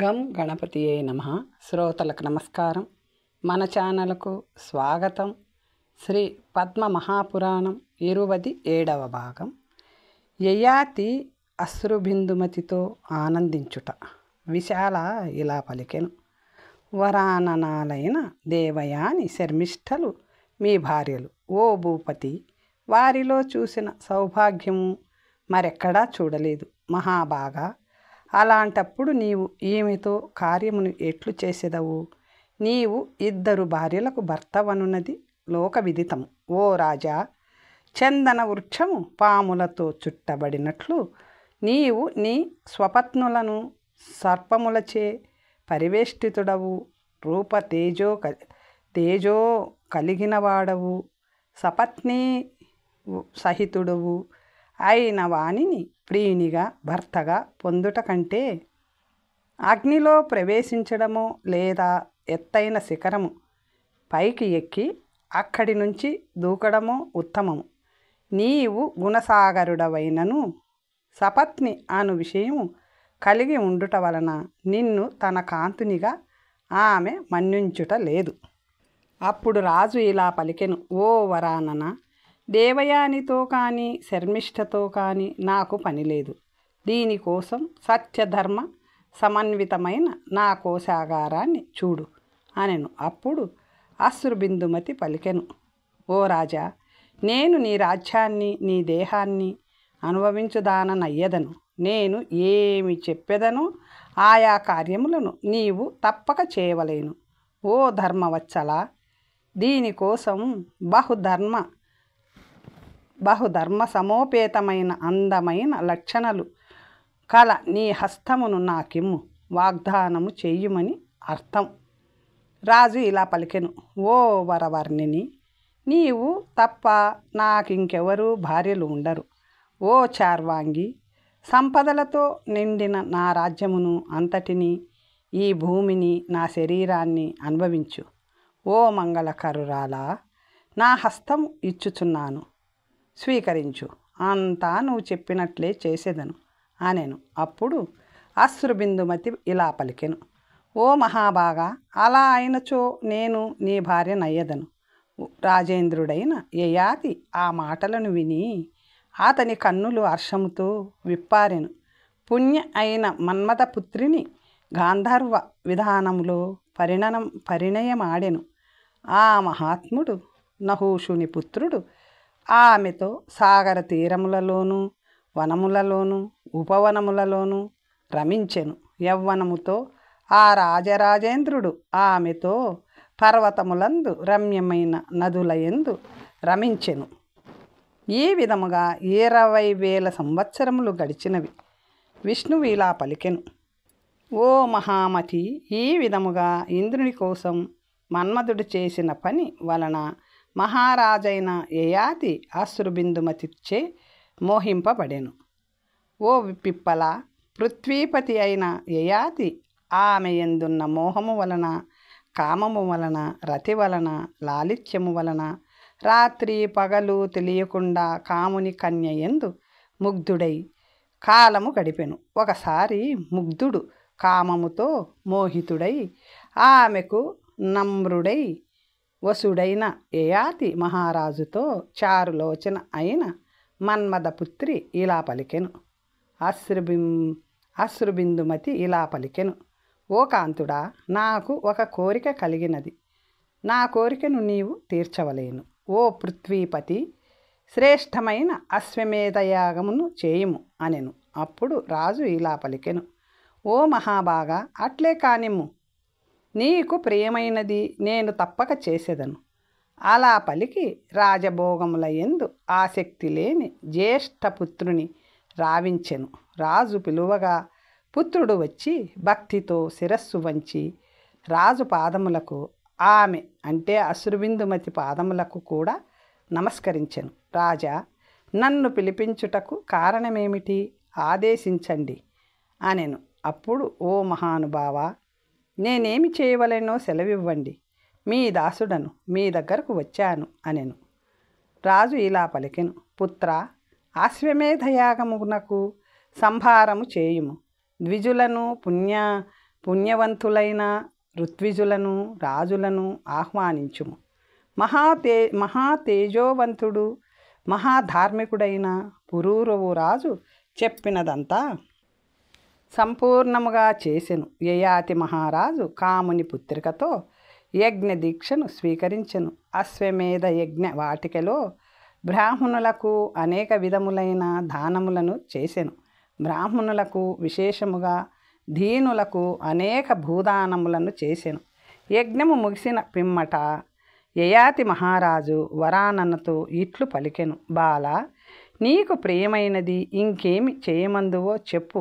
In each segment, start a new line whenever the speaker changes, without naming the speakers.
గం గణపతియే నమః. శ్రోతలకు నమస్కారం. మన ఛానల్కు స్వాగతం. శ్రీ పద్మ మహాపురాణం 27వ భాగం. యయాతి అశ్రుబిందుమతితో ఆనందించుట. విశాల ఇలా పలికెను: వరాననాలైన దేవయాని శర్మిష్ఠలు మీ భార్యలు. ఓ భూపతి, వారిలో చూసిన సౌభాగ్యము మరెక్కడా చూడలేదు మహాబాగా. అలాంటప్పుడు నీవు ఈమెతో కార్యమును ఎట్లు చేసేదవు? నీవు 2 భార్యలకు భర్తవనున్నది లోకవిదితము. ఓ రాజా, చందన వృక్షము పాములతో చుట్టబడినట్లు నీవు నీ స్వపత్నులను సర్పములచే పరివేష్టితుడవు. తేజో కలిగినవాడవు, సపత్ని సహితుడవు అయిన వానిని ప్రియునిగా భర్తగా పొందుట కంటే అగ్నిలో ప్రవేశించడమో లేదా ఎత్తైన శిఖరము పైకి ఎక్కి అక్కడి నుంచి దూకడమో ఉత్తమము. నీవు గుణసాగరుడవైనను సపత్ని అను విషయము కలిగి ఉండుట వలన నిన్ను తన కాంతునిగా ఆమె మన్నించుట లేదు. అప్పుడు రాజు ఇలా పలికెను: ఓ వరానన, దేవయానితో కానీ శర్మిష్ఠతో కానీ నాకు పనిలేదు. దీనికోసం సత్యధర్మ సమన్వితమైన నా కోశాగారాన్ని చూడు అనెను. అప్పుడు అశ్రుబిందుమతి పలికెను: ఓ రాజా, నేను నీ రాజ్యాన్ని నీ దేహాన్ని అనుభవించుదాననయ్యదను. నేను ఏమి చెప్పెదనో ఆయా కార్యములను నీవు తప్పక చేయవలేను. ఓ ధర్మవత్సల, దీనికోసం బహుధర్మ సమోపేతమైన అందమైన లక్షణలు కల నీ హస్తమును నాకిమ్ము, వాగ్దానము చెయ్యుమని అర్థం. రాజు ఇలా పలికెను: ఓ వరవర్ణిని, నీవు తప్ప నాకింకెవరూ భార్యలు ఉండరు. ఓ చార్వాంగి, సంపదలతో నిండిన నా రాజ్యమును అంతటినీ, ఈ భూమిని, నా శరీరాన్ని అనుభవించు. ఓ మంగళకరురాలా, నా హస్తం ఇచ్చుచున్నాను, స్వీకరించు. అంతా నువ్వు చెప్పినట్లే చేసేదను అనెను. అప్పుడు అశ్రుబిందుమతి ఇలా పలికెను: ఓ మహాబాగా, అలా అయినచో నేను నీ భార్యనయ్యదను. రాజేంద్రుడైన యయాతి ఆ మాటలను విని అతని కన్నులు హర్షముతో విప్పారెను. పుణ్య అయిన మన్మథపుత్రిని గాంధర్వ విధానములో పరిణయమాడెను. ఆ మహాత్ముడు నహూషుని పుత్రుడు ఆమెతో సాగర తీరములలోనూ వనములలోనూ ఉపవనములలోనూ రమించెను. యవ్వనముతో ఆ రాజరాజేంద్రుడు ఆమెతో పర్వతములందు రమ్యమైన నదులయందు రమించెను. ఈ విధముగా 20,000 సంవత్సరములు గడిచినవి. విష్ణువు ఇలా పలికెను: ఓ మహామతి, ఈ విధముగా ఇంద్రుని కోసం మన్మధుడు చేసిన పని వలన మహారాజైన యయాతి అశ్రుబిందుమతిచే మోహింపబడెను. ఓ పిప్పల, పృథ్వీపతి అయిన యయాతి ఆమె యందున్న మోహము వలన, కామము వలన, రతి వలన, లాలిత్యము వలన రాత్రి పగలు తెలియకుండా కాముని కన్య యందు ముగ్ధుడై కాలము గడిపెను. ఒకసారి ముగ్ధుడు కామముతో మోహితుడై ఆమెకు నమ్రుడై వసుడైన యయాతి మహారాజుతో చారులోచన అయిన మన్మథపుత్రి ఇలా పలికెను. అశ్రుబిందుమతి ఇలా పలికెను: ఓ కాంతుడా, నాకు ఒక కోరిక కలిగినది. నా కోరికను నీవు తీర్చవలేను. ఓ పృథ్వీపతి, శ్రేష్టమైన అశ్వమేధయాగమును చేయుము అనెను. అప్పుడు రాజు ఇలా పలికెను: ఓ మహాబాగా, అట్లే కానిమ్ము. నీకు ప్రియమైనది నేను తప్పక చేసేదను. అలా పలికి రాజభోగముల యందు ఆసక్తి లేని జ్యేష్ఠపుత్రుని రావించెను. రాజు పిలువగా పుత్రుడు వచ్చి భక్తితో శిరస్సు వంచి రాజు పాదములకు, ఆమె అంటే అశ్రుబిందుమతి పాదములకు కూడా నమస్కరించెను. రాజా, నన్ను పిలిపించుటకు కారణమేమిటి? ఆదేశించండి అనెను. అప్పుడు ఓ మహానుభావ, నేనేమి చేయవలెనో సెలవివ్వండి. మీ దాసుడను మీ దగ్గరకు వచ్చాను అనెను. రాజు ఇలా పలికెను: పుత్ర, అశ్వమేధయాగమునకు సంభారము చేయుము. ద్విజులను పుణ్యవంతులైన ఋత్విజులను రాజులను ఆహ్వానించుము. మహా తేజోవంతుడు మహాధార్మికుడైన పురూరవు రాజు చెప్పినదంతా సంపూర్ణముగా చేసెను. యయాతి మహారాజు కాముని పుత్రికతో యజ్ఞ దీక్షను స్వీకరించెను. అశ్వమేధ యజ్ఞ వాటికలో బ్రాహ్మణులకు అనేక విధములైన దానములను చేసెను. బ్రాహ్మణులకు విశేషముగా దీనులకు అనేక భూదానములను చేసెను. యజ్ఞము ముగిసిన పిమ్మట యయాతి మహారాజు వరాననతో ఇట్లు పలికెను. బాల, నీకు ప్రియమైనది ఇంకేమి చేయమందువో చెప్పు,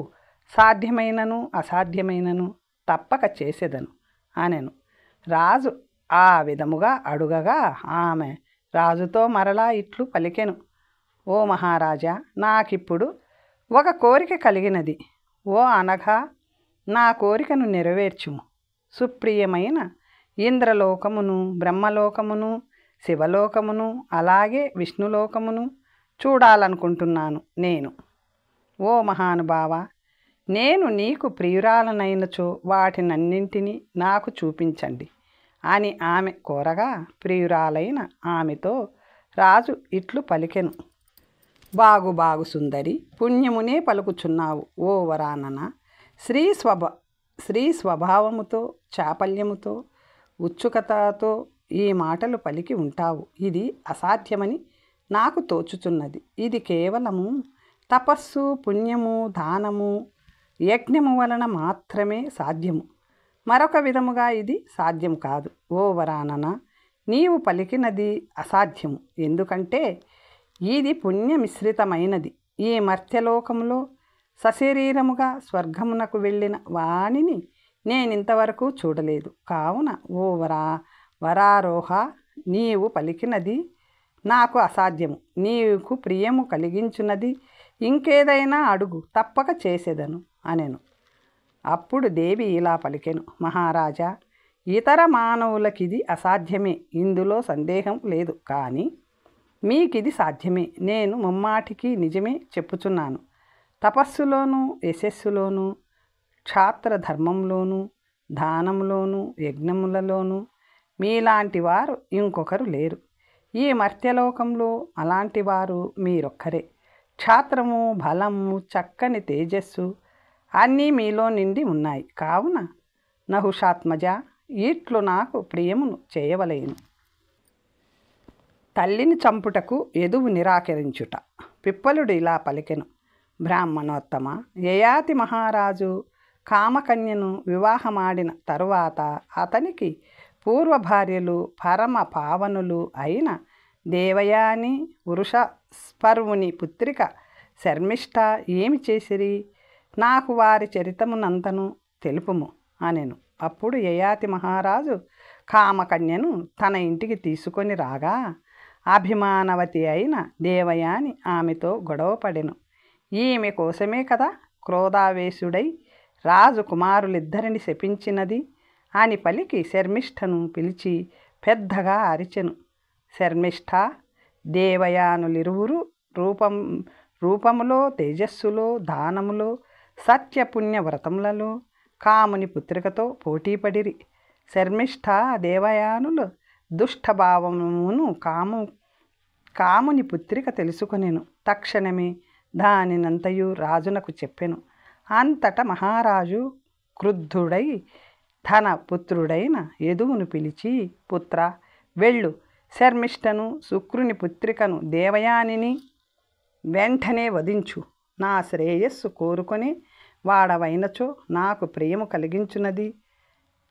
సాధ్యమైనను అసాధ్యమైనను తప్పక చేసేదను అనెను. రాజు ఆ విధముగా అడుగగా ఆమె రాజుతో మరలా ఇట్లు పలికెను. ఓ మహారాజా, నాకిప్పుడు ఒక కోరిక కలిగినది. ఓ అనగా నా కోరికను నెరవేర్చుము. సుప్రియమైన ఇంద్రలోకమును, బ్రహ్మలోకమును, శివలోకమును, అలాగే విష్ణులోకమును చూడాలనుకుంటున్నాను నేను. ఓ మహానుభావ, నేను నీకు ప్రియురాలనైనచో వాటినన్నింటినీ నాకు చూపించండి అని ఆమె కోరగా, ప్రియురాలైన ఆమెతో రాజు ఇట్లు పలికెను. బాగు సుందరి, పుణ్యమునే పలుకుచున్నావు ఓ వరానన. స్త్రీ స్వభావముతో, చాపల్యముతో, ఉత్సుకతతో ఈ మాటలు పలికి ఉంటావు. ఇది అసాధ్యమని నాకు తోచుచున్నది. ఇది కేవలము తపస్సు, పుణ్యము, దానము, యజ్ఞము వలన మాత్రమే సాధ్యము. మరొక విధముగా ఇది సాధ్యం కాదు. ఓ వరానన, నీవు పలికినది అసాధ్యము. ఎందుకంటే ఇది పుణ్యమిశ్రితమైనది. ఈ మర్త్యలోకంలో సశరీరముగా స్వర్గమునకు వెళ్ళిన వాణిని నేనింతవరకు చూడలేదు. కావున ఓ వరారోహ, నీవు పలికినది నాకు అసాధ్యము. నీకు ప్రియము కలిగించున్నది ఇంకేదైనా అడుగు, తప్పక చేసేదను అనెను. అప్పుడు దేవి ఇలా పలికెను. మహారాజా, ఇతర మానవులకిది అసాధ్యమే, ఇందులో సందేహం లేదు. కానీ మీకిది సాధ్యమే. నేను ముమ్మాటికి నిజమే చెప్పుచున్నాను. తపస్సులోను, యశస్సులోను, క్షాత్ర ధర్మంలోను, దానంలోను, యజ్ఞములలోనూ మీలాంటి వారు ఇంకొకరు లేరు. ఈ మర్త్యలోకంలో అలాంటి వారు మీరొక్కరే. క్షాత్రము, బలము, చక్కని తేజస్సు అన్నీ మీలో నిండి ఉన్నాయి. కావున నహుషాత్మజ, ఇట్లు నాకు ప్రియమును చేయవలేను. తల్లిని చంపుటకు యదువు నిరాకరించుట. పిప్పలుడు ఇలా పలికెను. బ్రాహ్మణోత్తమ, యయాతి మహారాజు కామకన్యను వివాహమాడిన తరువాత అతనికి పూర్వ భార్యలు పరమ పావనులు అయిన దేవయాని, వృషస్పర్వుని పుత్రిక శర్మిష్ఠ ఏమి చేసిరి? నాకు వారి చరితమునంతను తెలుపుము అనెను. అప్పుడు యయాతి మహారాజు కామకన్యను తన ఇంటికి తీసుకొని రాగా, అభిమానవతి అయిన దేవయాని ఆమెతో గొడవపడెను. ఈమె కోసమే కదా క్రోధావేశుడై రాజు కుమారులిద్దరిని శపించినది అని పలికి శర్మిష్ఠను పిలిచి పెద్దగా అరిచెను. శర్మిష్ఠ, దేవయానులిరువురు రూపములో, తేజస్సులో, దానములో, సత్యపుణ్య వ్రతములలో కాముని పుత్రికతో పోటీపడిరి. శర్మిష్ఠ దేవయానులు దుష్టభావమును కాముని పుత్రిక తెలుసుకొనెను. తక్షణమే దానినంతయు రాజునకు చెప్పెను. అంతట మహారాజు క్రుద్ధుడై తన పుత్రుడైన యదువును పిలిచి, పుత్ర, వెళ్ళు, శర్మిష్ఠను, శుక్రుని పుత్రికను, దేవయానిని వెంటనే వధించు. నా శ్రేయస్సు కోరుకొని వాడవైనచో నాకు ప్రియము కలిగించున్నది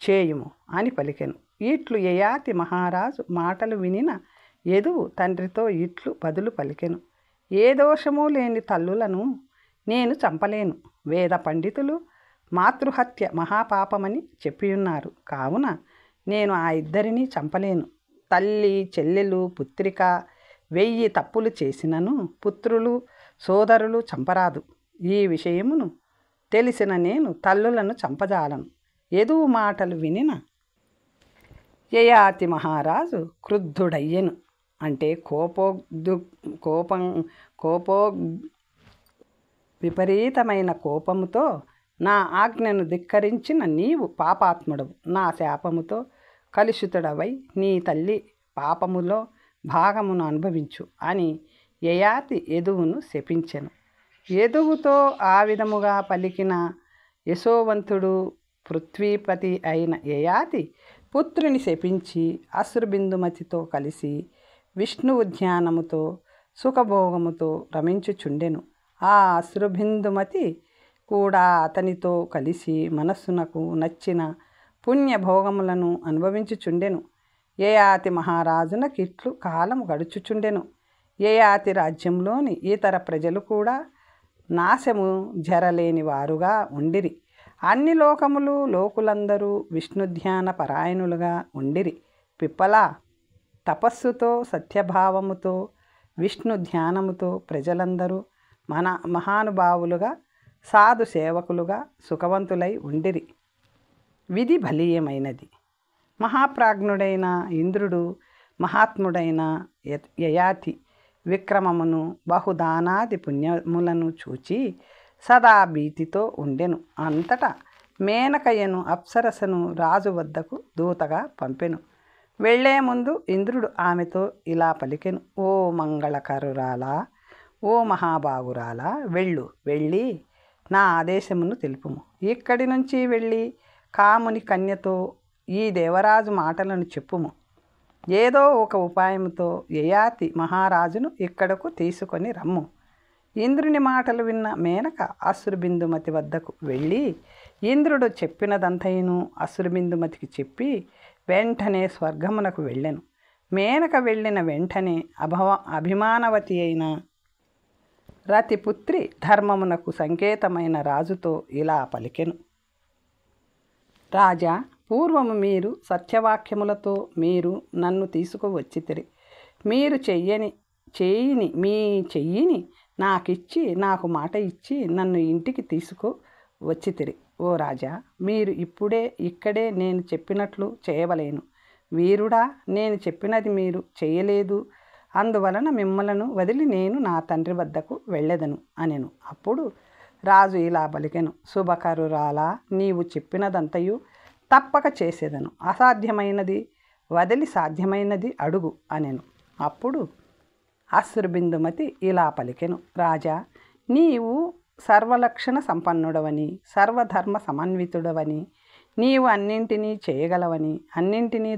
చేయుము అని పలికెను. ఇట్లు యయాతి మహారాజు మాటలు వినిన యదువు తండ్రితో ఇట్లు బదులు పలికెను. ఏ దోషము లేని తల్లులను నేను చంపలేను. వేద పండితులు మాతృహత్య మహాపాపమని చెప్పియున్నారు. కావున నేను ఆ ఇద్దరినీ చంపలేను. తల్లి, చెల్లెలు, పుత్రిక 1000 తప్పులు చేసినను పుత్రులు, సోదరులు చంపరాదు. ఈ విషయమును తెలిసిన నేను తల్లులను చంపజాలను. యదువు మాటలు వినిన యయాతి మహారాజు క్రుద్ధుడయ్యెను. అంటే విపరీతమైన కోపముతో నా ఆజ్ఞను ధిక్కరించిన నీవు పాపాత్ముడవు. నా శాపముతో కలుషితుడవై నీ తల్లి పాపములో భాగమును అనుభవించు అని యయాతి యదువును శపించెను. యదువుతో ఆ విధముగా పలికిన యశోవంతుడు పృథ్వీపతి అయిన యయాతి పుత్రుని శపించి అశ్రుబిందుమతితో కలిసి విష్ణువు ధ్యానముతో సుఖభోగముతో రమించుచుండెను. ఆ అశ్రుబిందుమతి కూడా అతనితో కలిసి మనస్సునకు నచ్చిన పుణ్యభోగములను అనుభవించుచుండెను. యయాతి మహారాజునకిట్లు కాలము గడుచుచుండెను. యయాతి రాజ్యంలోని ఇతర ప్రజలు కూడా నాశము జరలేని వారుగా ఉండిరి. అన్ని లోకములు లోకులందరూ విష్ణుధ్యాన పరాయణులుగా ఉండిరి. పిప్పలా తపస్సుతో సత్యభావముతో విష్ణు ధ్యానముతో ప్రజలందరూ మహానుభావులుగా సాధు సేవకులుగా సుఖవంతులై ఉండిరి. విధి బలీయమైనది. మహాప్రాజ్ఞుడైన ఇంద్రుడు మహాత్ముడైన యయాతి విక్రమమును బహుదానాది పుణ్యములను చూచి సదా భీతితో ఉండెను. అంతటా మేనకయ్యను అప్సరసను రాజు వద్దకు దూతగా పంపెను. వెళ్లే ముందు ఇంద్రుడు ఆమెతో ఇలా పలికెను. ఓ మంగళకరురాలా, ఓ మహాబాగురాలా, వెళ్ళి నా ఆదేశమును తెలుపుము. ఇక్కడి నుంచి వెళ్ళి కాముని కన్యతో ఈ దేవరాజు మాటలను చెప్పుము. ఏదో ఒక ఉపాయంతో యయాతి మహారాజును ఇక్కడకు తీసుకొని రమ్ము. ఇంద్రుని మాటలు విన్న మేనక అశ్రుబిందుమతి వద్దకు వెళ్ళి ఇంద్రుడు చెప్పినదంతయును అశ్రుబిందుమతికి చెప్పి వెంటనే స్వర్గమునకు వెళ్ళెను. మేనక వెళ్ళిన వెంటనే అభిమానవతి అయిన రతిపుత్రి ధర్మమునకు సంకేతమైన రాజుతో ఇలా పలికెను. రాజా, పూర్వము మీరు సత్యవాక్యములతో మీరు నన్ను తీసుకువచ్చితిరి. మీరు మీ చెయ్యిని నాకిచ్చి నాకు మాట ఇచ్చి నన్ను ఇంటికి తీసుకువచ్చితిరి. ఓ రాజా, మీరు ఇక్కడే నేను చెప్పినట్లు చేయవలేను. వీరుడా, నేను చెప్పినది మీరు చేయలేదు. అందువలన మిమ్మలను వదిలి నేను నా తండ్రి వద్దకు వెళ్ళెదను అనెను. అప్పుడు రాజు ఇలా పలికెను. శుభకరురాలా, నీవు చెప్పినదంతయు తప్పక చేసేదను. అసాధ్యమైనది వదిలి సాధ్యమైనది అడుగు అనెను. అప్పుడు అశ్రుబిందుమతి ఇలా పలికెను. రాజా, నీవు సర్వలక్షణ సంపన్నుడవని సర్వధర్మ సమన్వితుడవని నీవు అన్నింటినీ చేయగలవని అన్నింటినీ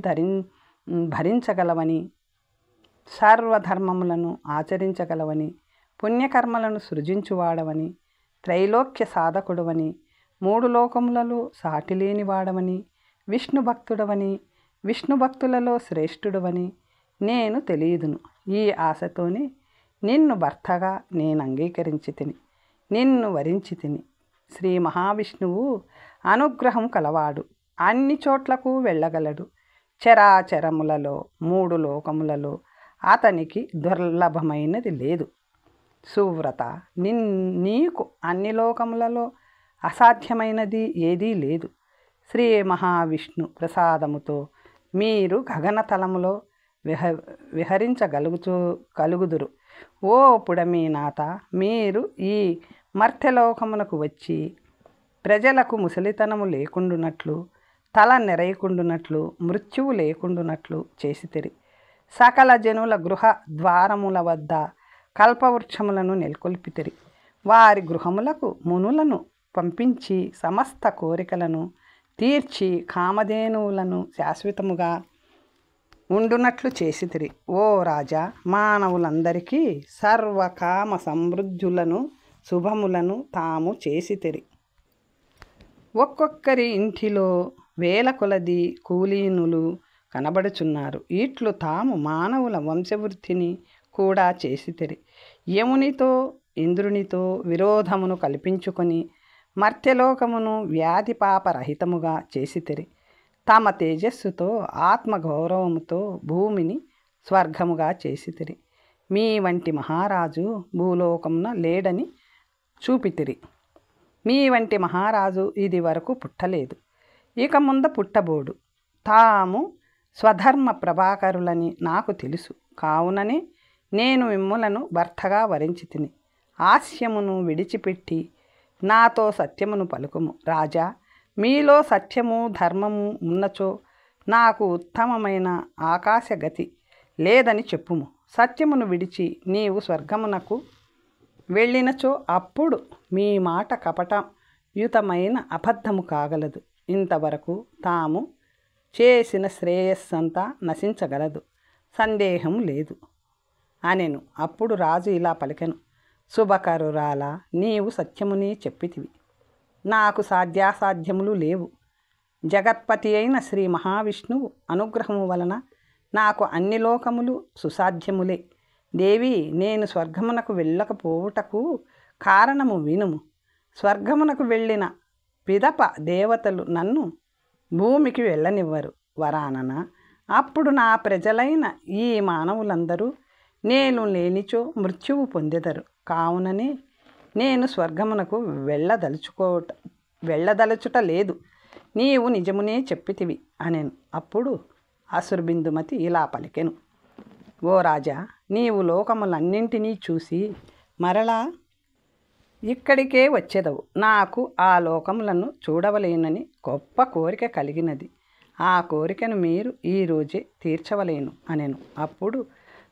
భరించగలవని సర్వధర్మములను ఆచరించగలవని పుణ్యకర్మలను సృజించువాడవని త్రైలోక్య సాధకుడవని మూడు లోకములలో సాటిలేనివాడవని విష్ణుభక్తుడవని విష్ణుభక్తులలో శ్రేష్ఠుడవని నేను తెలియదును. ఈ ఆశతోనే నిన్ను భర్తగా నేను అంగీకరించి తిని నిన్ను వరించి తిని. శ్రీ మహావిష్ణువు అనుగ్రహం కలవాడు. అన్ని చోట్లకు వెళ్ళగలడు. చరాచరములలో మూడు లోకములలో అతనికి దుర్లభమైనది లేదు. సువ్రత, నీకు అన్ని లోకములలో అసాధ్యమైనది ఏదీ లేదు. శ్రీ మహావిష్ణు ప్రసాదముతో మీరు గగనతలములో విహరించగలుగుదురు. ఓ పుడమీనాథ, మీరు ఈ మర్త్యలోకమునకు వచ్చి ప్రజలకు ముసలితనము లేకుండునట్లు తల నెరయకుండునట్లు మృత్యువు లేకుండునట్లు చేసితిరి. సకల జనుల గృహ ద్వారముల వద్ద కల్పవృక్షములను నెలకొల్పితిరి. వారి గృహములకు మునులను పంపించి సమస్త కోరికలను తీర్చి కామధేనువులను శాశ్వతముగా ఉండునట్లు చేసితిరి. ఓ రాజా, మానవులందరికీ సర్వకామ సమృద్ధులను శుభములను తాము చేసితిరి. ఒక్కొక్కరి ఇంటిలో వేల కొలది కూలీనులు కనబడుచున్నారు. ఇట్లు తాము మానవుల వంశవృద్ధిని కూడా చేసితిరి. యమునితో ఇంద్రునితో విరోధమును కల్పించుకొని మర్త్యలోకమును వ్యాధి పాపరహితముగా చేసితిరి. తమ తేజస్సుతో ఆత్మగౌరవముతో భూమిని స్వర్గముగా చేసితిరి. మీ వంటి మహారాజు భూలోకమున లేడని చూపితిరి. మీ వంటి మహారాజు ఇది వరకు పుట్టలేదు, ఇక ముంద పుట్టబోడు. తాము స్వధర్మ ప్రభాకరులని నాకు తెలుసు. కావుననే నేను మిమ్ములను భర్తగా వరించి తిని. హాస్యమును విడిచిపెట్టి నాతో సత్యమును పలుకుము. రాజా, మీలో సత్యము ధర్మము ఉన్నచో నాకు ఉత్తమమైన ఆకాశగతి లేదని చెప్పుము. సత్యమును విడిచి నీవు స్వర్గమునకు వెళ్ళినచో అప్పుడు మీ మాట కపటయుతమైన అబద్ధము కాగలదు. ఇంతవరకు తాము చేసిన శ్రేయస్సంతా నశించగలదు, సందేహం లేదు అనెను. అప్పుడు రాజు ఇలా పలికెను. శుభకరురాలా, నీవు సత్యముని చెప్పితివి. నాకు సాధ్యాసాధ్యములు లేవు. జగత్పతి అయిన శ్రీ మహావిష్ణువు అనుగ్రహము వలన నాకు అన్ని లోకములు సుసాధ్యములే. దేవి, నేను స్వర్గమునకు వెళ్ళకపోవుటకు కారణము వినుము. స్వర్గమునకు వెళ్ళిన పిదప దేవతలు నన్ను భూమికి వెళ్ళనివ్వరు. వరానన అప్పుడు నా ప్రజలైన ఈ మానవులందరూ నేను లేనిచో మృత్యువు పొందెదరు. కావుననే నేను స్వర్గమునకు వెళ్ళదలుచుట లేదు. నీవు నిజమునే చెప్పితివి అనెను. అప్పుడు అసురబిందుమతి ఇలా పలికెను. ఓ రాజా, నీవు లోకములన్నింటినీ చూసి మరలా ఇక్కడికే వచ్చేదవు. నాకు ఆ లోకములను చూడవలేనని గొప్ప కోరిక కలిగినది. ఆ కోరికను మీరు ఈరోజే తీర్చవలేను అనెను. అప్పుడు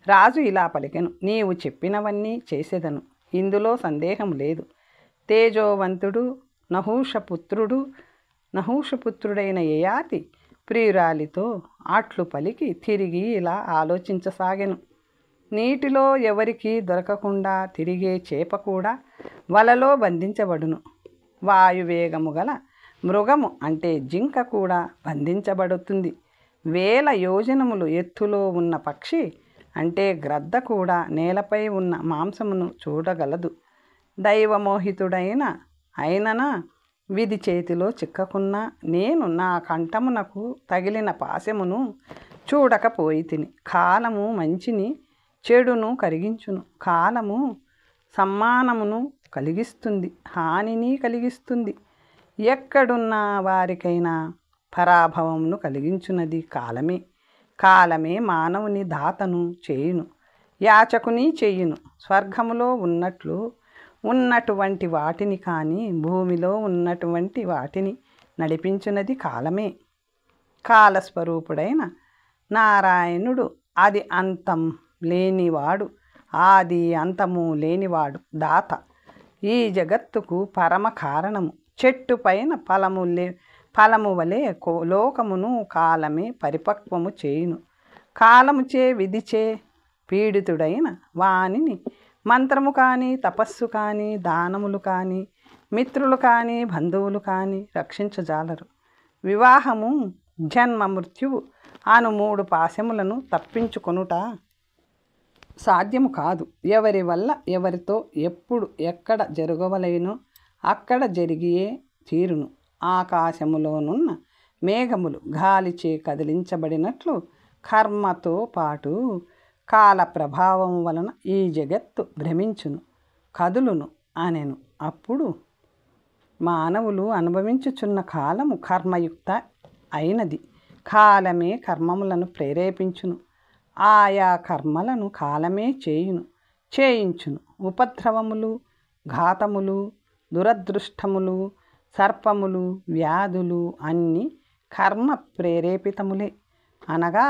రాజు ఇలా పలికెను. నీవు చెప్పినవన్నీ చేసేదను, ఇందులో సందేహం లేదు. తేజోవంతుడు నహూషపుత్రుడైన యయాతి ప్రియురాలితో అట్లు పలికి తిరిగి ఇలా ఆలోచించసాగెను. నీటిలో ఎవరికి దొరకకుండా తిరిగే చేప కూడా వలలో బంధించబడును. వాయువేగము గల మృగము అంటే జింక కూడా బంధించబడుతుంది. 1000 యోజనములు ఎత్తులో ఉన్న పక్షి అంటే గ్రద్ద కూడా నేలపై ఉన్న మాంసమును చూడగలదు. అయిననా విధి చేతిలో చిక్కకున్నా నేను నా కంఠమునకు తగిలిన పాశమును చూడకపోయితిని. కాలము మంచిని చెడును కరిగించును. కాలము సమ్మానమును కలిగిస్తుంది, హానిని కలిగిస్తుంది. ఎక్కడున్న వారికైనా పరాభవమును కలిగించున్నది కాలమే. కాలమే మానవుని దాతను చేయును, యాచకుని చేయును. స్వర్గములో ఉన్నటువంటి వాటిని కానీ భూమిలో ఉన్నటువంటి వాటిని నడిపించున్నది కాలమే. కాలస్వరూపుడైన నారాయణుడు అది అంతం లేనివాడు, ఆది అంతము లేనివాడు, దాత. ఈ జగత్తుకు పరమ కారణము. చెట్టు పైన ఫలము వలె లోకమును కాలమే పరిపక్వము చేయును. కాలముచే విధిచే పీడితుడైన వానిని మంత్రము కానీ, తపస్సు కానీ, దానములు కానీ, మిత్రులు కానీ, బంధువులు కానీ రక్షించజాలరు. వివాహము, జన్మ, మృత్యువు అను 3 పాశములను తప్పించుకొనుట సాధ్యము కాదు. ఎవరి వల్ల ఎవరితో ఎప్పుడు ఎక్కడ జరగవలెనో అక్కడ జరిగియే తీరును. ఆకాశములోనున్న మేఘములు గాలిచే కదిలించబడినట్లు కర్మతో పాటు కాల ప్రభావం వలన ఈ జగత్తు భ్రమించును, కదులును అనెను. అప్పుడు మానవులు అనుభవించుచున్న కాలము కర్మయుక్త అయినది. కాలమే కర్మములను ప్రేరేపించును. ఆయా కర్మలను కాలమే చేయించును. ఉపద్రవములు, ఘాతములు, దురదృష్టములు, సర్పములు, వ్యాధులు అన్నీ కర్మ ప్రేరేపితములే. అనగా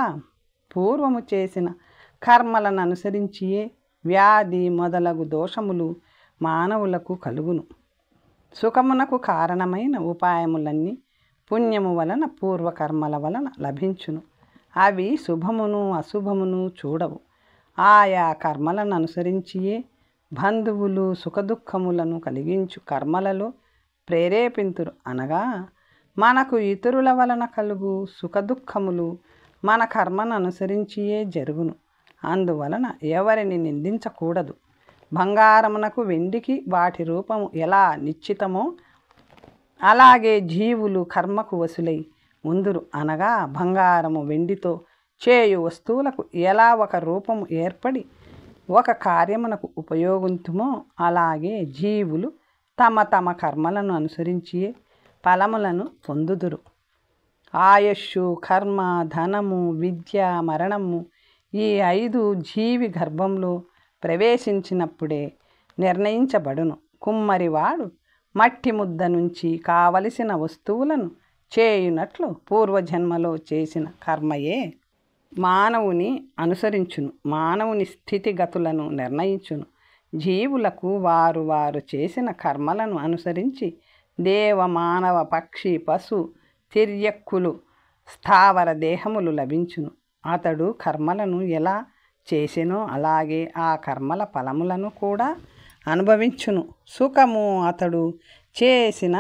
పూర్వము చేసిన కర్మలను అనుసరించియే వ్యాధి మొదలగు దోషములు మానవులకు కలుగును. సుఖమునకు కారణమైన ఉపాయములన్నీ పుణ్యము వలన పూర్వకర్మల వలన లభించును. అవి శుభమును అశుభమును చూడవు. ఆయా కర్మలను అనుసరించియే బంధువులు సుఖదుఖములను కలిగించు కర్మలలో ప్రేరేపింతురు. అనగా మనకు ఇతరుల వలన కలుగు సుఖదుఖములు మన కర్మను అనుసరించియే జరుగును. అందువలన ఎవరిని నిందించకూడదు. బంగారమునకు వెండికి వాటి రూపము ఎలా నిశ్చితమో అలాగే జీవులు కర్మకు వసులై ఉందురు. అనగా బంగారము వెండితో చేయు వస్తువులకు ఎలా ఒక రూపము ఏర్పడి ఒక కార్యమునకు ఉపయోగింతుమో అలాగే జీవులు తమ తమ కర్మలను అనుసరించి ఫలములను పొందుదురు. ఆయుష్షు, కర్మ, ధనము, విద్య, మరణము ఈ 5 జీవి గర్భంలో ప్రవేశించినప్పుడే నిర్ణయించబడును. కుమ్మరివాడు మట్టి ముద్ద నుంచి కావలసిన వస్తువులను చేయునట్లు పూర్వజన్మలో చేసిన కర్మయే మానవుని అనుసరించును, మానవుని స్థితిగతులను నిర్ణయించును. జీవులకు వారు వారు చేసిన కర్మలను అనుసరించి దేవ మానవ పక్షి పశు తిర్యక్కులు స్థావర దేహములు లభించును. అతడు కర్మలను ఎలా చేసెనో అలాగే ఆ కర్మల ఫలములను కూడా అనుభవించును. సుఖము అతడు చేసిన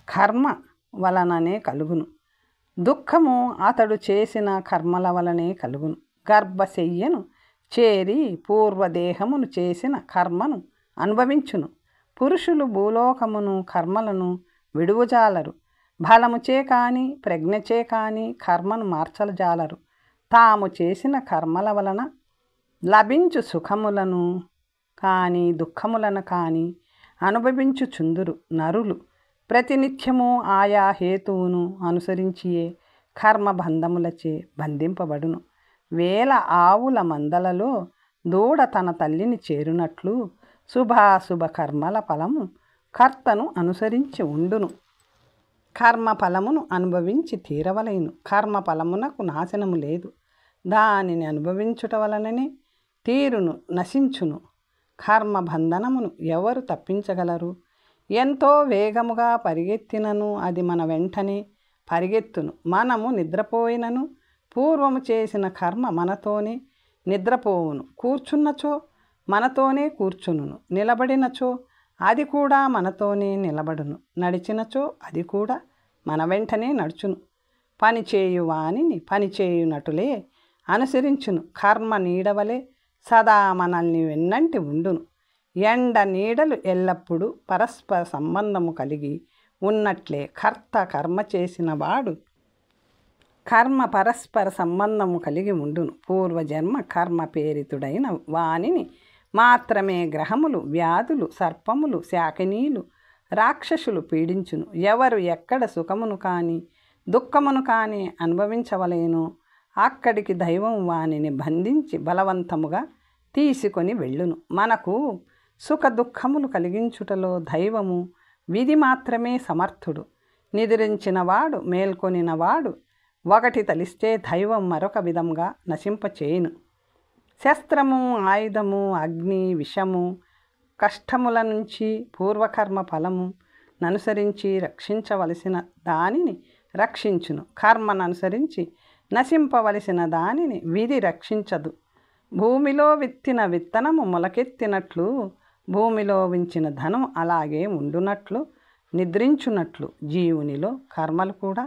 కర్మ వలననే కలుగును, దుఃఖము అతడు చేసిన కర్మల వలనే కలుగును. గర్భశయ్యను చేరి పూర్వదేహమును చేసిన కర్మను అనుభవించును. పురుషులు భూలోకమును కర్మలను విడువజాలరు. బలముచే కానీ ప్రజ్ఞచే కానీ కర్మను మార్చజాలరు. తాము చేసిన కర్మల వలన లభించు సుఖములను కానీ దుఃఖములను కానీ అనుభవించుచుందురు నరులు. ప్రతినిత్యము ఆయా హేతువును అనుసరించియే కర్మబంధములచే బంధింపబడును. వేల ఆవుల మందలలో దూడ తన తల్లిని చేరునట్లు శుభాశుభ కర్మల ఫలము కర్తను అనుసరించి ఉండును. కర్మ ఫలమును అనుభవించి తీరవలేను. కర్మ ఫలమునకు నాశనము లేదు. దానిని అనుభవించుట వలననే తీరును, నశించును. కర్మ బంధనమును ఎవరు తప్పించగలరు? ఎంతో వేగముగా పరిగెత్తినను అది మన వెంటనే పరిగెత్తును. మనము నిద్రపోయినను పూర్వము చేసిన కర్మ మనతోనే నిద్రపోవును. కూర్చున్నచో మనతోనే కూర్చునును. నిలబడినచో అది కూడా మనతోనే నిలబడును. నడిచినచో అది కూడా మన వెంటనే నడుచును. పనిచేయు వానిని పనిచేయునటులే అనుసరించును. కర్మ నీడవలే సదా మనల్ని వెన్నంటి ఉండును. ఎండ నీడలు ఎల్లప్పుడూ పరస్పర సంబంధము కలిగి ఉన్నట్లే కర్త కర్మ చేసిన వాడు కర్మ పరస్పర సంబంధము కలిగి ఉండును. పూర్వజన్మ కర్మ ప్రేరితుడైన వానిని మాత్రమే గ్రహములు, వ్యాధులు, సర్పములు, శాకినీలు, రాక్షసులు పీడించును. ఎవరు ఎక్కడ సుఖమును కానీ దుఃఖమును కానీ అనుభవించవలేనో అక్కడికి దైవం వానిని బంధించి బలవంతముగా తీసుకొని వెళ్ళును. మనకు సుఖ దుఃఖములు కలిగించుటలో దైవము విధి మాత్రమే సమర్థుడు. నిద్రించినవాడు మేల్కొనినవాడు ఒకటి తలిస్తే దైవం మరొక విధంగా నశింపచేయును. శస్త్రము, ఆయుధము, అగ్ని, విషము, కష్టముల నుంచి పూర్వకర్మ ఫలము ననుసరించి రక్షించవలసిన దానిని రక్షించును. కర్మను అనుసరించి నశింపవలసిన దానిని విధి రక్షించదు. భూమిలో విత్తిన విత్తనము మొలకెత్తినట్లు భూమిలో ఉంచిన ధనం అలాగే ఉండునట్లు నిద్రించునట్లు జీవునిలో కర్మలు కూడా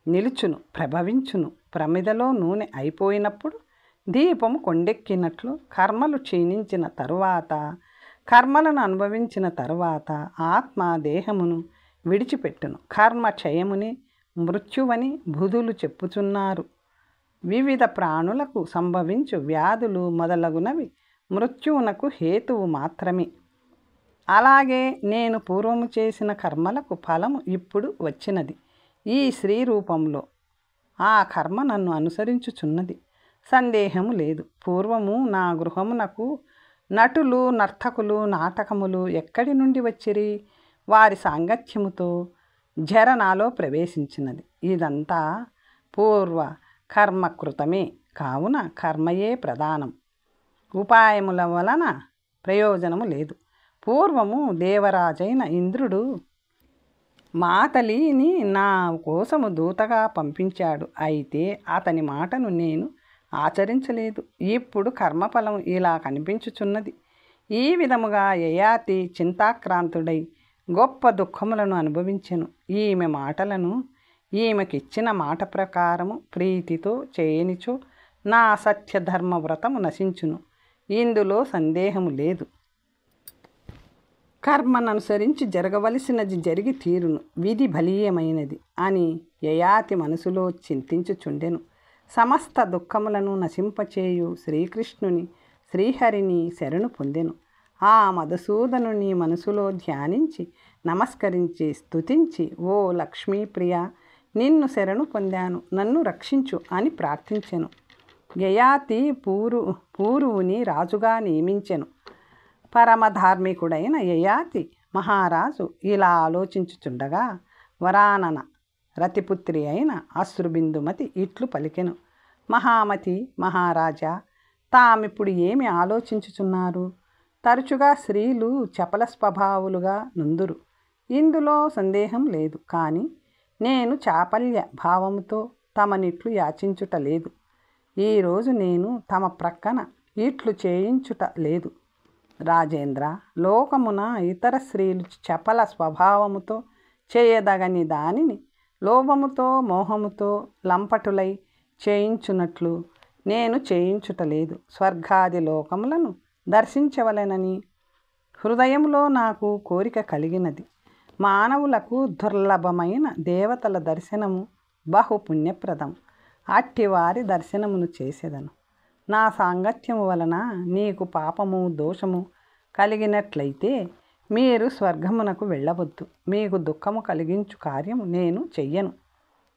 నిలుచును, ప్రభవించును. ప్రమిదలో నూనె అయిపోయినప్పుడు దీపము కొండెక్కినట్లు కర్మలు క్షీణించిన తరువాత, కర్మలను అనుభవించిన తరువాత ఆత్మ దేహమును విడిచిపెట్టును. కర్మ క్షయముని మృత్యువని బుధులు చెప్పుచున్నారు. వివిధ ప్రాణులకు సంభవించు వ్యాధులు మొదలగునవి మృత్యువునకు హేతువు మాత్రమే. అలాగే నేను పూర్వము చేసిన కర్మలకు ఫలము ఇప్పుడు వచ్చినది ఈ స్త్రీ రూపంలో. ఆ కర్మ నన్ను అనుసరించుచున్నది, సందేహము లేదు. పూర్వము నా గృహమునకు నటులు, నర్తకులు, నాటకములు ఎక్కడి నుండి వచ్చిరి? వారి సాంగత్యముతో జర నాలో ప్రవేశించినది. ఇదంతా పూర్వ కర్మకృతమే. కావున కర్మయే ప్రధానం. ఉపాయముల వలన ప్రయోజనము లేదు. పూర్వము దేవరాజైన ఇంద్రుడు మాతలిని నా కోసము దూతగా పంపించాడు. అయితే అతని మాటను నేను ఆచరించలేదు. ఇప్పుడు కర్మఫలం ఇలా కనిపించుచున్నది. ఈ విధముగా యయాతి చింతాక్రాంతుడై గొప్ప దుఃఖములను అనుభవించెను. ఈమె మాటలను ఈమెకిచ్చిన మాట ప్రకారము ప్రీతితో చేయనిచో నా సత్యధర్మ వ్రతము నశించును. ఇందులో సందేహము లేదు. కర్మననుసరించి జరగవలసినది జరిగి తీరును, విధి బలీయమైనది అని యయాతి మనసులో చింతించుచుండెను. సమస్త దుఃఖములను నశింపచేయు శ్రీకృష్ణుని శ్రీహరిని శరణు పొందెను. ఆ మధుసూదనుని మనసులో ధ్యానించి నమస్కరించి స్తుతించి, ఓ లక్ష్మీప్రియ, నిన్ను శరణు పొందాను, నన్ను రక్షించు అని ప్రార్థించెను. యయాతి పూరువుని రాజుగా నియమించెను. పరమధార్మికుడైన యయాతి మహారాజు ఇలా ఆలోచించుచుండగా వరానన రతిపుత్రి అయిన అశ్రుబిందుమతి ఇట్లు పలికెను. మహామతి, మహారాజా, తామిప్పుడు ఏమి ఆలోచించుచున్నారు? తరచుగా స్త్రీలు చపల స్వభావులుగా నుందురు, ఇందులో సందేహం లేదు. కానీ నేను చాపల్య భావముతో తమనిట్లు యాచించుట లేదు. ఈరోజు నేను తమ ప్రక్కన ఇట్లు చేయించుట లేదు. రాజేంద్ర, లోకమున ఇతర స్త్రీలు చపల స్వభావముతో చేయదగని దానిని లోభముతో మోహముతో లంపటులై చేయించున్నట్లు నేను చేయించుటలేదు. స్వర్గాది లోకములను దర్శించవలెనని హృదయంలో నాకు కోరిక కలిగినది. మానవులకు దుర్లభమైన దేవతల దర్శనము బహు పుణ్యప్రదం. అట్టివారి దర్శనమును చేసేదను. నా సాంగత్యము వలన నీకు పాపము దోషము కలిగినట్లయితే మీరు స్వర్గమునకు వెళ్ళవద్దు. మీకు దుఃఖము కలిగించు కార్యము నేను చెయ్యను.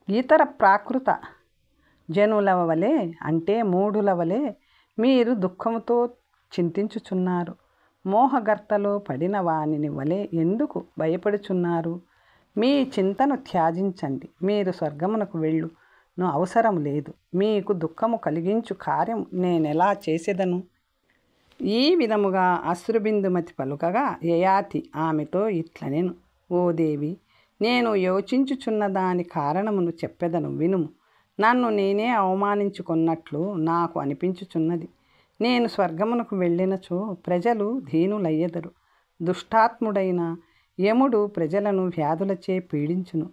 ఇతర ప్రాకృత జనుల వలె, అంటే మూఢుల వలె మీరు దుఃఖముతో చింతించుచున్నారు. మోహగర్తలో పడిన వానిని వలె ఎందుకు భయపడుచున్నారు? మీ చింతను త్యాజించండి. మీరు స్వర్గమునకు వెళ్ళును అవసరం లేదు. మీకు దుఃఖము కలిగించు కార్యం నేనెలా చేసేదను? ఈ విధముగా అశ్రుబిందుమతి పలుకగా యయాతి ఆమెతో ఇట్లనెను. ఓ దేవి, నేను యోచించుచున్న దాని కారణమును చెప్పెదను, వినుము. నన్ను నేనే అవమానించుకున్నట్లు నాకు అనిపించుచున్నది. నేను స్వర్గమునకు వెళ్ళినచో ప్రజలు దీనులయ్యెదరు. దుష్టాత్ముడైన యముడు ప్రజలను వ్యాధులచే పీడించును.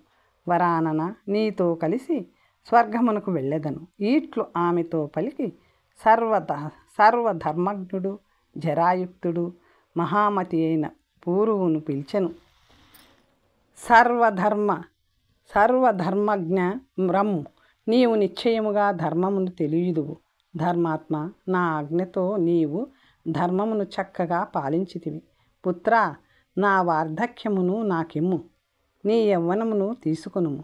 వరానన, నీతో కలిసి స్వర్గమునకు వెళ్ళెదను. ఇట్లు ఆమెతో పలికి సర్వధర్మజ్ఞుడు జరాయుక్తుడు మహామతి అయిన పూరువును పిలిచెను. సర్వధర్మజ్ఞ రమ్ము. నీవు నిశ్చయముగా ధర్మమును తెలియుదువు. ధర్మాత్మ, నా ఆజ్ఞతో నీవు ధర్మమును చక్కగా పాలించితివి. పుత్రా, నా వార్ధక్యమును నాకిమ్ము. నీ యవ్వనమును తీసుకొనుము.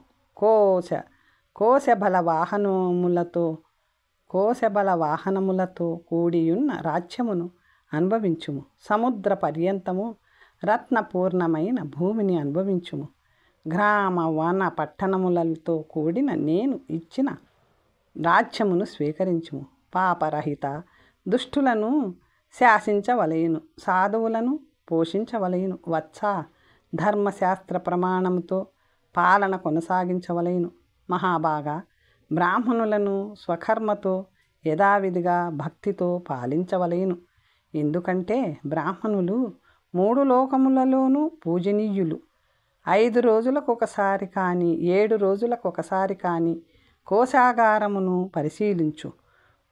కోశబల వాహనములతో కూడియున్న రాజ్యమును అనుభవించుము. సముద్ర పర్యంతము రత్నపూర్ణమైన భూమిని అనుభవించుము. గ్రామ వన పట్టణములతో కూడిన నేను ఇచ్చిన రాజ్యమును స్వీకరించుము. పాపరహిత దుష్టులను శాసించవలయును, సాధువులను పోషించవలయును. వత్స, ధర్మశాస్త్ర ప్రమాణముతో పాలన కొనసాగించవలయును. మహాభాగా, బ్రాహ్మణులను స్వకర్మతో యథావిధిగా భక్తితో పాలించవలయును. ఎందుకంటే బ్రాహ్మణులు 3 లోకములలోనూ పూజనీయులు. 5 రోజులకొకసారి కానీ 7 రోజులకొకసారి కానీ కోశాగారమును పరిశీలించు.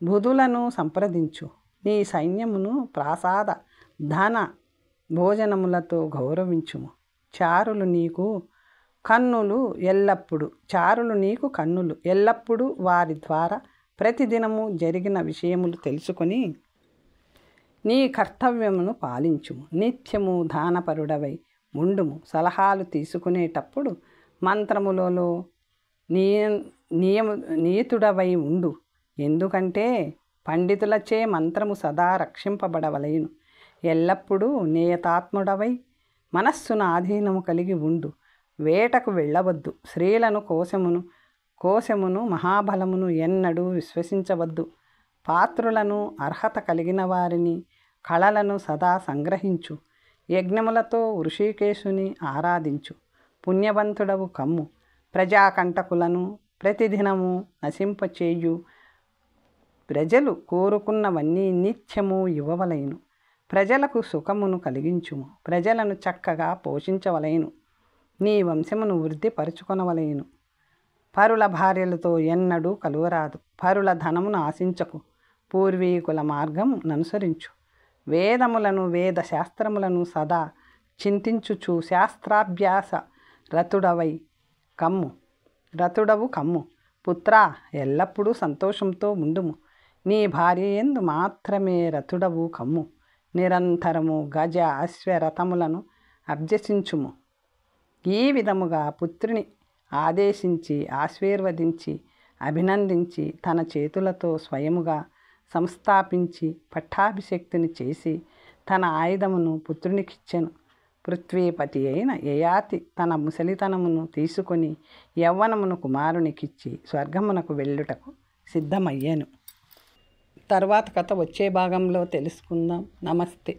బుధులను సంప్రదించు. నీ సైన్యమును ప్రాసాద ధన భోజనములతో గౌరవించుము. చారులు నీకు కన్నులు ఎల్లప్పుడూ వారి ద్వారా ప్రతిదినము జరిగిన విషయములు తెలుసుకొని నీ కర్తవ్యమును పాలించుము. నిత్యము దానపరుడవై ఉండుము. సలహాలు తీసుకునేటప్పుడు మంత్రములలో నియతుడవై ఉండు. ఎందుకంటే పండితులచే మంత్రము సదా రక్షింపబడవలయును. ఎల్లప్పుడూ నియతాత్ముడవై మనస్సును ఆధీనము కలిగి ఉండు. వేటకు వెళ్ళవద్దు. స్త్రీలను కోశమును మహాబలమును ఎన్నడూ విశ్వసించవద్దు. పాత్రులను అర్హత కలిగిన వారిని కళలను సదా సంగ్రహించు. యజ్ఞములతో ఋషికేశుని ఆరాధించు. పుణ్యవంతుడవు కమ్ము. ప్రజాకంటకులను ప్రతిదినము నశింపచేయు. ప్రజలు కోరుకున్నవన్నీ నిత్యము ఇవ్వవలయును. ప్రజలకు సుఖమును కలిగించుము. ప్రజలను చక్కగా పోషించవలయును. నీ వంశమును వృద్ధిపరుచుకొనవలయును. పరుల భార్యలతో ఎన్నడూ కలువరాదు. పరుల ధనమును ఆశించకు. పూర్వీకుల మార్గము ననుసరించు. వేదములను వేద శాస్త్రములను సదా చింతించుచు శాస్త్రాభ్యాస రతుడవు కమ్ము. పుత్రా, ఎల్లప్పుడూ సంతోషంతో ఉండుము. నీ భార్య యందు మాత్రమే రతుడవు కమ్ము. నిరంతరము గజ అశ్వ రథములను అభ్యసించుము. ఈ విధముగా పుత్రుని ఆదేశించి ఆశీర్వదించి అభినందించి తన చేతులతో స్వయముగా సంస్థాపించి పట్టాభిషేక్తుని చేసి తన ఆయుధమును పుత్రునికిచ్చెను. పృథ్వీపతి అయిన యయాతి తన ముసలితనమును తీసుకొని యవ్వనమును కుమారునికిచ్చి స్వర్గమునకు వెళ్ళుటకు సిద్ధమయ్యాను. తర్వాత కథ వచ్చే భాగంలో తెలుసుకుందాం. నమస్తే.